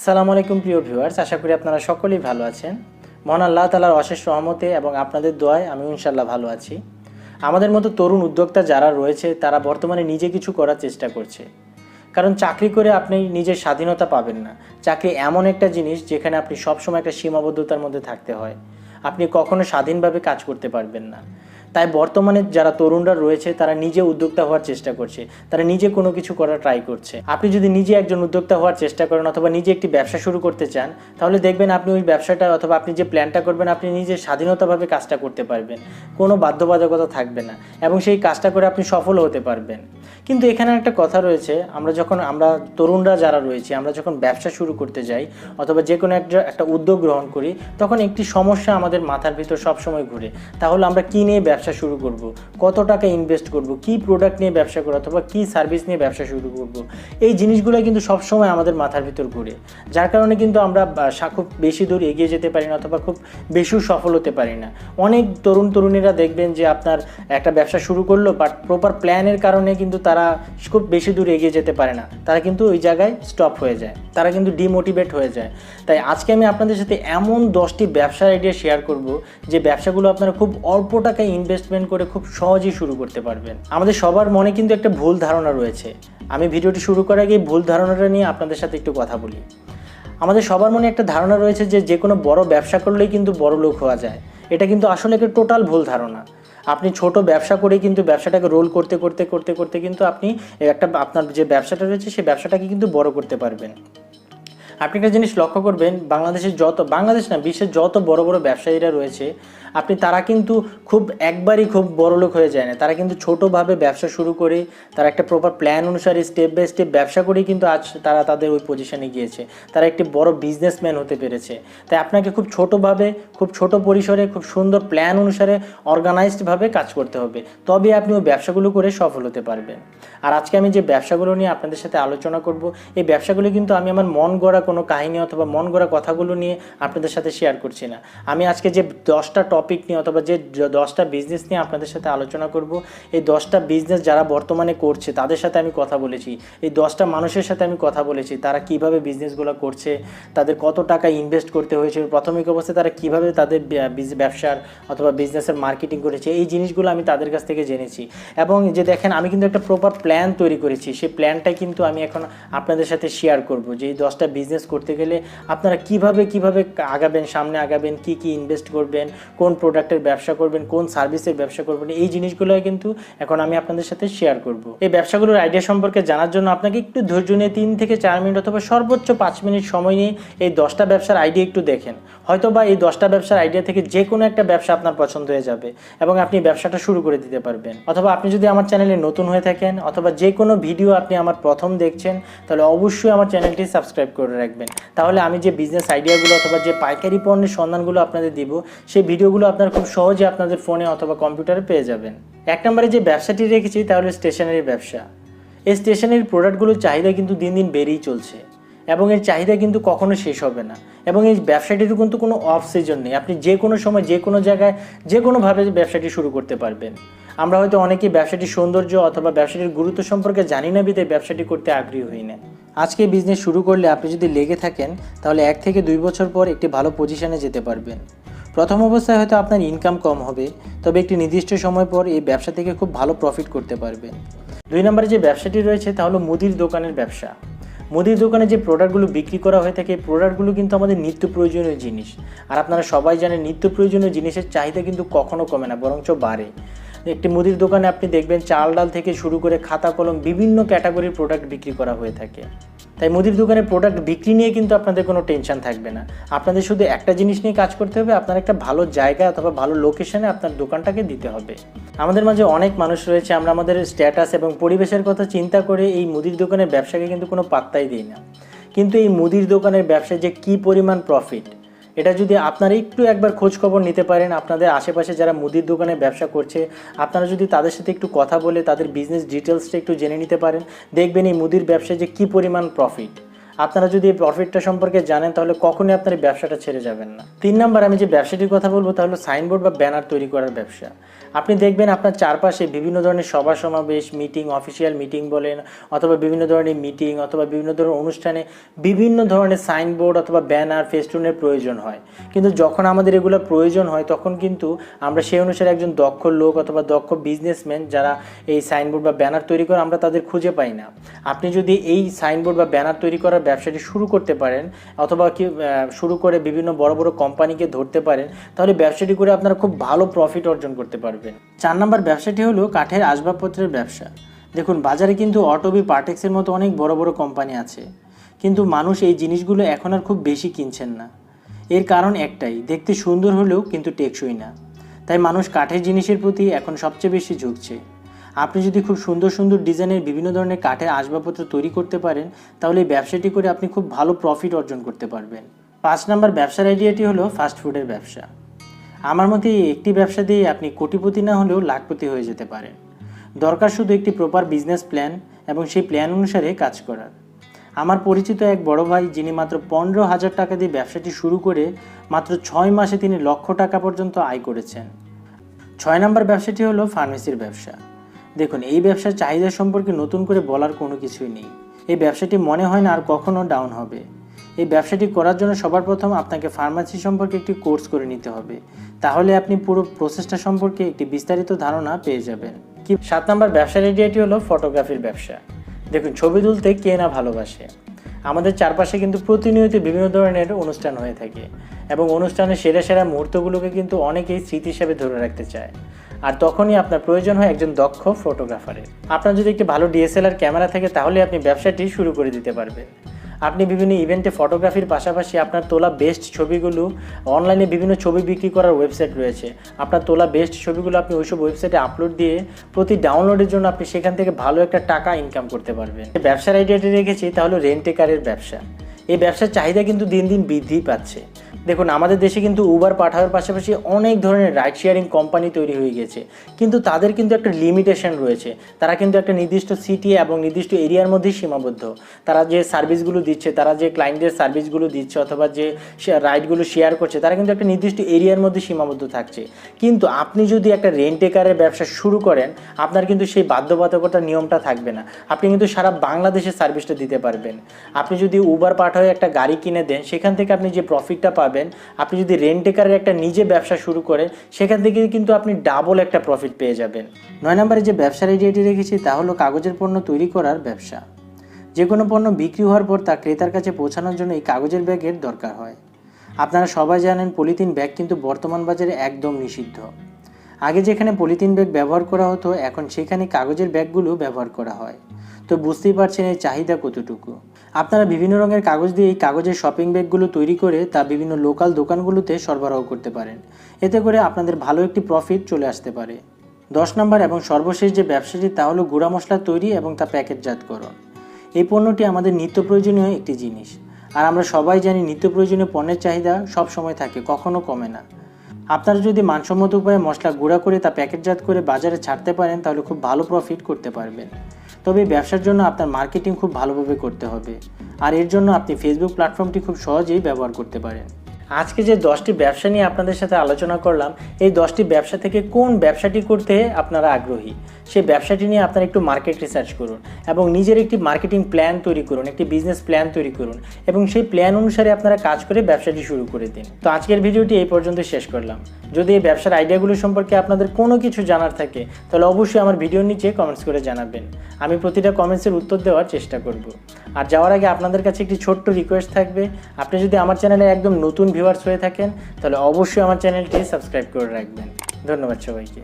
আসসালামু আলাইকুম প্রিয় ভিউয়ার্স, আশা করি আপনারা সকলেই ভালো আছেন। মহান আল্লাহ তাআলার অশেষ রহমতে এবং আপনাদের দোয়ায় আমি ইনশাআল্লাহ ভালো আছি। আমাদের মতো তরুণ উদ্যোক্তা যারা রয়েছে তারা বর্তমানে নিজে কিছু করার চেষ্টা করছে, কারণ চাকরি করে আপনি নিজের স্বাধীনতা পাবেন না। চাকরি এমন একটা জিনিস যেখানে আপনি সবসময় একটা সীমাবদ্ধতার মধ্যে থাকতে হয়, আপনি কখনো স্বাধীনভাবে কাজ করতে পারবেন না। তাই বর্তমানে যারা তরুণরা রয়েছে তারা নিজে উদ্যোক্তা হওয়ার চেষ্টা করছে, তারা নিজে কোনো কিছু করার ট্রাই করছে। আপনি যদি নিজে একজন উদ্যোক্তা হওয়ার চেষ্টা করেন অথবা নিজে একটি ব্যবসা শুরু করতে চান, তাহলে দেখবেন আপনি ওই ব্যবসাটা অথবা আপনি যে প্ল্যানটা করবেন আপনি নিজে স্বাধীনতাভাবে কাজটা করতে পারবেন, কোনো বাধ্যবাধকতা থাকবে না এবং সেই কাজটা করে আপনি সফল হতে পারবেন। কিন্তু এখানে একটা কথা রয়েছে, আমরা তরুণরা যারা রয়েছে আমরা যখন ব্যবসা শুরু করতে যাই অথবা যে কোনো একটা উদ্যোগ গ্রহণ করি, তখন একটি সমস্যা আমাদের মাথার ভিতর সবসময় ঘুরে। তাহলে আমরা কী নিয়ে ব্যবসা শুরু করব, কত টাকা ইনভেস্ট করব, কী প্রোডাক্ট নিয়ে ব্যবসা করব অথবা কী সার্ভিস নিয়ে ব্যবসা শুরু করব, এই জিনিসগুলো কিন্তু সবসময় আমাদের মাথার ভিতর ঘুরে। যার কারণে কিন্তু আমরা খুব বেশি দূর এগিয়ে যেতে পারি না অথবা খুব বেশি সফল হতে পারি না। অনেক তরুণীরা দেখবেন যে আপনার একটা ব্যবসা শুরু করলো, বাট প্রপার প্ল্যানের কারণে কিন্তু তারা খুব বেশি দূর এগিয়ে যেতে পারে না, তারা কিন্তু ওই জায়গায় স্টপ হয়ে যায়, তারা কিন্তু ডিমোটিভেট হয়ে যায়। তাই আজকে আমি আপনাদের সাথে এমন 10টি ব্যবসার আইডিয়া শেয়ার করব যে ব্যবসাগুলো আপনারা খুব অল্প টাকায় ইনভেস্টমেন্ট করে খুব সহজেই শুরু করতে পারবেন। আমাদের সবার মনে কিন্তু একটা ভুল ধারণা রয়েছে। আমি ভিডিওটি শুরু করার আগে ভুল ধারণাটা নিয়ে আপনাদের সাথে একটু কথা বলি। আমাদের সবার মনে একটা ধারণা রয়েছে যে কোনো বড় ব্যবসা করলেই কিন্তু বড় লোক হওয়া যায়। এটা কিন্তু আসলে একটা টোটাল ভুল ধারণা। আপনি ছোট ব্যবসা করে কিন্তু ব্যবসাটাকে রোল করতে করতে করতে করতে কিন্তু আপনি আপনার যে ব্যবসাটা রয়েছে সেই ব্যবসাটাকে কিন্তু বড় করতে পারবেন। আপনি একটা জিনিস লক্ষ্য করবেন, বাংলাদেশ না বিশ্বের যত বড় বড় ব্যবসায়ীরা রয়েছে তারা কিন্তু খুব বড়লোক হয়ে যায় না। তারা কিন্তু ছোটোভাবে ব্যবসা শুরু করে তারা একটা প্রপার প্ল্যান অনুসারে স্টেপ বাই স্টেপ ব্যবসা করেই কিন্তু আজ তারা তাদের ওই পজিশনে গিয়েছে, তারা একটি বড় বিজনেসম্যান হতে পেরেছে। তাই আপনাকে খুব ছোটোভাবে, খুব ছোট পরিসরে, খুব সুন্দর প্ল্যান অনুসারে অর্গানাইজডভাবে কাজ করতে হবে, তবে আপনি ওই ব্যবসাগুলো করে সফল হতে পারবেন। আর আজকে আমি যে ব্যবসাগুলো নিয়ে আপনাদের সাথে আলোচনা করব, এই ব্যবসাগুলো কিন্তু আমি আমার মন গড়া কোনো কাহিনী অথবা মন গড়া কথাগুলো নিয়ে আপনাদের সাথে শেয়ার করছি না। আমি আজকে যে 10টা টপিক নিয়ে অথবা যে 10টা বিজনেস নিয়ে আপনাদের সাথে আলোচনা করব, এই 10টা বিজনেস যারা বর্তমানে করছে তাদের সাথে আমি কথা বলেছি, এই 10টা মানুষের সাথে আমি কথা বলেছি, তারা কিভাবে বিজনেসগুলো করছে, তাদের কত টাকা ইনভেস্ট করতে হয়েছে প্রাথমিক অবস্থায়, তারা কিভাবে তাদের ব্যবসার অথবা বিজনেসের মার্কেটিং করেছে, এই জিনিসগুলো আমি তাদের কাছ থেকে জেনেছি। এবং যে দেখেন আমি কিন্তু একটা প্রপার প্ল্যান তৈরি করেছি, সেই প্ল্যানটাই কিন্তু আমি এখন আপনাদের সাথে শেয়ার করব যে এই 10টা বিজনেস করতে গেলে আপনারা কিভাবে আগাবেন, সামনে আগাবেন, কি ইনভেস্ট করবেন, কোন প্রোডাক্টের ব্যবসা করবেন, কোন সার্ভিসের ব্যবসা করবেন, এই জিনিসগুলো কিন্তু এখন আমি আপনাদের সাথে শেয়ার করব। এই ব্যবসাগুলোর আইডিয়া সম্পর্কে জানার জন্য আপনাকে একটু ধৈর্য নিয়ে 3 থেকে 4 মিনিট অথবা সর্বোচ্চ 5 মিনিট সময় নিয়ে এই 10টা ব্যবসার আইডিয়া একটু দেখেন। হয়তোবা এই 10টা ব্যবসার আইডিয়া থেকে যে কোনো একটা ব্যবসা আপনার পছন্দ হয়ে যাবে এবং আপনি ব্যবসাটা শুরু করে দিতে পারবেন। অথবা আপনি যদি আমার চ্যানেলে নতুন হয়ে থাকেন অথবা যে কোনো ভিডিও আপনি আমার প্রথম দেখছেন, তাহলে অবশ্যই আমার চ্যানেলটি সাবস্ক্রাইব করে রাখবেন। তাহলে আমি যে বিজনেস আইডিয়াগুলো অথবা যে পাইকারি পণ্যের সন্ধানগুলো আপনাদের দিব, সেই ভিডিওগুলো আপনারা খুব সহজে আপনাদের ফোনে অথবা কম্পিউটারে পেয়ে যাবেন। 1 নম্বরে যে ব্যবসাটি রেখেছি তাহলে স্টেশনারি ব্যবসা। এই স্টেশনারি প্রোডাক্টগুলোর চাহিদা কিন্তু দিন দিন বেড়েই চলছে এবং এর চাহিদা কিন্তু কখনো শেষ হবে না। এবং এই ব্যবসাটির কিন্তু কোনো অফ সিজন নেই, আপনি যে কোনো সময় যে কোনো জায়গায় যে কোনোভাবে ব্যবসাটি শুরু করতে পারবেন। আমরা হয়তো অনেকেই ব্যবসাটির সৌন্দর্য অথবা ব্যবসাটির গুরুত্ব সম্পর্কে জানি না, বিধায় ব্যবসাটি করতে আগ্রহী হই না। আজকে বিজনেস শুরু করলে আপনি যদি লেগে থাকেন তাহলে 1 থেকে 2 বছর পর একটি ভালো পজিশনে যেতে পারবেন। প্রথম অবস্থায় হয়তো আপনার ইনকাম কম হবে, তবে একটি নির্দিষ্ট সময় পর এই ব্যবসা থেকে খুব ভালো প্রফিট করতে পারবেন। 2 নম্বরে যে ব্যবসাটি রয়েছে তা হলো মুদির দোকানের ব্যবসা। মুদির দোকানে যে প্রোডাক্টগুলো বিক্রি করা হয়ে থাকে এই প্রোডাক্টগুলো কিন্তু আমাদের নিত্য প্রয়োজনীয় জিনিস। আর আপনারা সবাই জানেন নিত্য প্রয়োজনীয় জিনিসের চাহিদা কিন্তু কখনো কমে না, বরঞ্চ বাড়ে। একটি মুদির দোকানে আপনি দেখবেন চাল ডাল থেকে শুরু করে খাতা কলম বিভিন্ন ক্যাটাগরির প্রোডাক্ট বিক্রি করা হয়ে থাকে। তাই মুদির দোকানে প্রোডাক্ট বিক্রি নিয়ে কিন্তু আপনাদের কোনো টেনশন থাকবে না। আপনাদের শুধু একটা জিনিস নিয়ে কাজ করতে হবে, আপনার একটা ভালো জায়গা অথবা ভালো লোকেশনে আপনার দোকানটাকে দিতে হবে। আমাদের মাঝে অনেক মানুষ রয়েছে, আমরা আমাদের স্ট্যাটাস এবং পরিবেশের কথা চিন্তা করে এই মুদির দোকানের ব্যবসাকে কিন্তু কোনো পাত্তাই দিই না। কিন্তু এই মুদির দোকানের ব্যবসায় যে কী পরিমাণ প্রফিট, এটা যদি আপনারা একটু একবার খোঁজ খবর নিতে পারেন, আপনাদের আশেপাশে যারা মুদির দোকানে ব্যবসা করছে আপনারা যদি তাদের সাথে একটু কথা বলে তাদের বিজনেস ডিটেলসটা একটু জেনে নিতে পারেন, দেখবেন এই মুদির ব্যবসায় যে কী পরিমাণ প্রফিট। আপনারা যদি এই প্রফিটটা সম্পর্কে জানেন তাহলে কখনোই আপনার এই ব্যবসাটা ছেড়ে যাবেন না। 3 নাম্বার আমি যে ব্যবসাটির কথা বলবো তা হলো সাইনবোর্ড বা ব্যানার তৈরি করার ব্যবসা। আপনি দেখবেন আপনার চারপাশে বিভিন্ন ধরনের সভা সমাবেশ, মিটিং, অফিসিয়াল মিটিং বলেন অথবা বিভিন্ন ধরনের মিটিং অথবা বিভিন্ন ধরনের অনুষ্ঠানে বিভিন্ন ধরনের সাইনবোর্ড অথবা ব্যানার, ফেস্টুনের প্রয়োজন হয়। কিন্তু যখন আমাদের এগুলো প্রয়োজন হয় তখন কিন্তু আমরা সেই অনুসারে একজন দক্ষ লোক অথবা দক্ষ বিজনেসম্যান যারা এই সাইনবোর্ড বা ব্যানার তৈরি করে আমরা তাদের খুঁজে পাই না। আপনি যদি এই সাইনবোর্ড বা ব্যানার তৈরি করার ব্যবসাটি শুরু করতে পারেন অথবা শুরু করে বিভিন্ন বড় বড় কোম্পানিকে ধরতে পারেন তাহলে ব্যবসাটি করে আপনারা খুব ভালো প্রফিট অর্জন করতে পারবেন। 4 নাম্বার ব্যবসাটি হলো কাঠের আসবাবপত্রের ব্যবসা। দেখুন বাজারে কিন্তু অটোবি, পার্টেক্সের মতো অনেক বড় বড় কোম্পানি আছে, কিন্তু মানুষ এই জিনিসগুলো এখন আর খুব বেশি কিনছেন না। এর কারণ একটাই, দেখতে সুন্দর হলেও কিন্তু টেকসই না। তাই মানুষ কাঠের জিনিসের প্রতি এখন সবচেয়ে বেশি ঝুঁকছে। আপনি যদি খুব সুন্দর সুন্দর ডিজাইনের বিভিন্ন ধরনের কাঠের আসবাবপত্র তৈরি করতে পারেন তাহলে এই ব্যবসাটি করে আপনি খুব ভালো প্রফিট অর্জন করতে পারবেন। 5 নাম্বার ব্যবসার আইডিয়াটি হলো ফাস্টফুডের ব্যবসা। আমার মতে এই একটি ব্যবসা দিয়ে আপনি কোটিপতি না হলেও লাখপতি হয়ে যেতে পারেন। দরকার শুধু একটি প্রপার বিজনেস প্ল্যান এবং সেই প্ল্যান অনুসারে কাজ করার। আমার পরিচিত এক বড় ভাই যিনি মাত্র 15,000 টাকা দিয়ে ব্যবসাটি শুরু করে মাত্র 6 মাসে তিনি লক্ষ টাকা পর্যন্ত আয় করেছেন। 6 নাম্বার ব্যবসাটি হলো ফার্মেসির ব্যবসা। দেখুন এই ব্যবসার চাহিদা সম্পর্কে নতুন করে বলার কোনো কিছুই নেই। এই ব্যবসাটি মনে হয় না আর কখনো ডাউন হবে। এই ব্যবসাটি করার জন্য সবার প্রথম আপনাকে ফার্মেসি সম্পর্কে একটি কোর্স করে নিতে হবে, তাহলে আপনি পুরো প্রসেসটা সম্পর্কে একটি বিস্তারিত ধারণা পেয়ে যাবেন। 7 নাম্বার ব্যবসার আইডিয়াটি হলো ফটোগ্রাফির ব্যবসা। দেখুন ছবি তুলতে কে না ভালোবাসে। আমাদের চারপাশে কিন্তু প্রতিনিয়ত বিভিন্ন ধরনের অনুষ্ঠান হয়ে থাকে এবং অনুষ্ঠানের সেরা সেরা মুহূর্তগুলোকে কিন্তু অনেকেই স্মৃতি হিসেবে ধরে রাখতে চায়। আর তখনই আপনার প্রয়োজন হয় একজন দক্ষ ফটোগ্রাফারের। আপনার যদি একটি ভালো ডিএসএলআর ক্যামেরা থাকে তাহলে আপনি ব্যবসাটি শুরু করে দিতে পারবেন। আপনি বিভিন্ন ইভেন্টে ফটোগ্রাফির পাশাপাশি আপনার তোলা বেস্ট ছবিগুলো অনলাইনে বিভিন্ন ছবি বিক্রি করার ওয়েবসাইট রয়েছে। আপনার তোলা বেস্ট ছবিগুলো আপনি ওইসব ওয়েবসাইটে আপলোড দিয়ে প্রতি ডাউনলোডের জন্য আপনি সেখান থেকে ভালো একটা টাকা ইনকাম করতে পারবেন। ব্যবসার আইডিয়াটি রেখেছি তা হলো রেন্টেকারের ব্যবসা। এই ব্যবসার চাহিদা কিন্তু দিন দিন বৃদ্ধি পাচ্ছে। দেখুন আমাদের দেশে কিন্তু উবার পাঠাওয়ার পাশাপাশি অনেক ধরনের রাইড শেয়ারিং কোম্পানি তৈরি হয়ে গেছে, কিন্তু তাদের কিন্তু একটা লিমিটেশন রয়েছে। তারা কিন্তু একটা নির্দিষ্ট সিটি এবং নির্দিষ্ট এরিয়ার মধ্যেই সীমাবদ্ধ। তারা যে সার্ভিসগুলো দিচ্ছে, তারা যে ক্লায়েন্টদের সার্ভিসগুলো দিচ্ছে অথবা যে রাইডগুলো শেয়ার করছে তারা কিন্তু একটা নির্দিষ্ট এরিয়ার মধ্যে সীমাবদ্ধ থাকছে। কিন্তু আপনি যদি একটা রেন্টেকারের ব্যবসা শুরু করেন আপনার কিন্তু সেই বাধ্যবাধকতার নিয়মটা থাকবে না। আপনি কিন্তু সারা বাংলাদেশে সার্ভিসটা দিতে পারবেন। আপনি যদি উবার পাঠাওয়ে একটা গাড়ি কিনে দেন সেখান থেকে আপনি যে প্রফিটটা পাবেন, আপনি যদি রেন্টেকারের একটা নিজে ব্যবসা শুরু করেন সেখান থেকে কিন্তু আপনি ডাবল একটা প্রফিট পেয়ে যাবেন। 9 নম্বরে যে ব্যবসার আইডিয়াটি রেখেছি তা হলো কাগজের পণ্য তৈরি করার ব্যবসা। যে কোনো পণ্য বিক্রি হওয়ার পর তা ক্রেতার কাছে পৌঁছানোর জন্য এই কাগজের ব্যাগের দরকার হয়। আপনারা সবাই জানেন পলিথিন ব্যাগ কিন্তু বর্তমান বাজারে একদম নিষিদ্ধ। আগে যেখানে পলিথিন ব্যাগ ব্যবহার করা হতো এখন সেখানে কাগজের ব্যাগগুলো ব্যবহার করা হয়। তো বুঝতেই পারছেন এই চাহিদা কতটুকু। আপনারা বিভিন্ন রঙের কাগজ দিয়ে এই কাগজের শপিং ব্যাগগুলো তৈরি করে তা বিভিন্ন লোকাল দোকানগুলোতে সরবরাহ করতে পারেন। এতে করে আপনাদের ভালো একটি প্রফিট চলে আসতে পারে। 10 নম্বর এবং সর্বশেষ যে ব্যবসাটি তা হলো গুঁড়া মশলা তৈরি এবং তা প্যাকেটজাতকরণ। এই পণ্যটি আমাদের নিত্য প্রয়োজনীয় একটি জিনিস, আর আমরা সবাই জানি নিত্য প্রয়োজনীয় পণ্যের চাহিদা সব সময় থাকে, কখনো কমে না। আপনারা যদি মানসম্মত উপায়ে মশলা গুঁড়া করে তা প্যাকেটজাত করে বাজারে ছাড়তে পারেন তাহলে খুব ভালো প্রফিট করতে পারবেন। তবে এই ব্যবসার জন্য আপনার মার্কেটিং খুব ভালোভাবে করতে হবে, আর এর জন্য আপনি ফেসবুক প্ল্যাটফর্মটি খুব সহজেই ব্যবহার করতে পারেন। আজকে যে 10টি ব্যবসা নিয়ে আপনাদের সাথে আলোচনা করলাম, এই 10টি ব্যবসা থেকে কোন ব্যবসাটি করতে আপনারা আগ্রহী সেই ব্যবসাটি নিয়ে আপনারা একটু মার্কেট রিসার্চ করুন এবং নিজের একটি মার্কেটিং প্ল্যান তৈরি করুন, একটি বিজনেস প্ল্যান তৈরি করুন এবং সেই প্ল্যান অনুসারে আপনারা কাজ করে ব্যবসাটি শুরু করে দিন। তো আজকের ভিডিওটি এই পর্যন্ত শেষ করলাম। যদি এই ব্যবসার আইডিয়াগুলো সম্পর্কে আপনাদের কোনো কিছু জানার থাকে তাহলে অবশ্যই আমার ভিডিওর নিচে কমেন্টস করে জানাবেন। আমি প্রতিটা কমেন্টসের উত্তর দেওয়ার চেষ্টা করব। আর যাওয়ার আগে আপনাদের কাছে একটি ছোট্ট রিকোয়েস্ট থাকবে, আপনি যদি আমার চ্যানেলে একদম নতুন ভিউয়ার্স হয়ে থাকেন তাহলে অবশ্যই আমার চ্যানেলটি সাবস্ক্রাইব করে রাখবেন। ধন্যবাদ সবাইকে।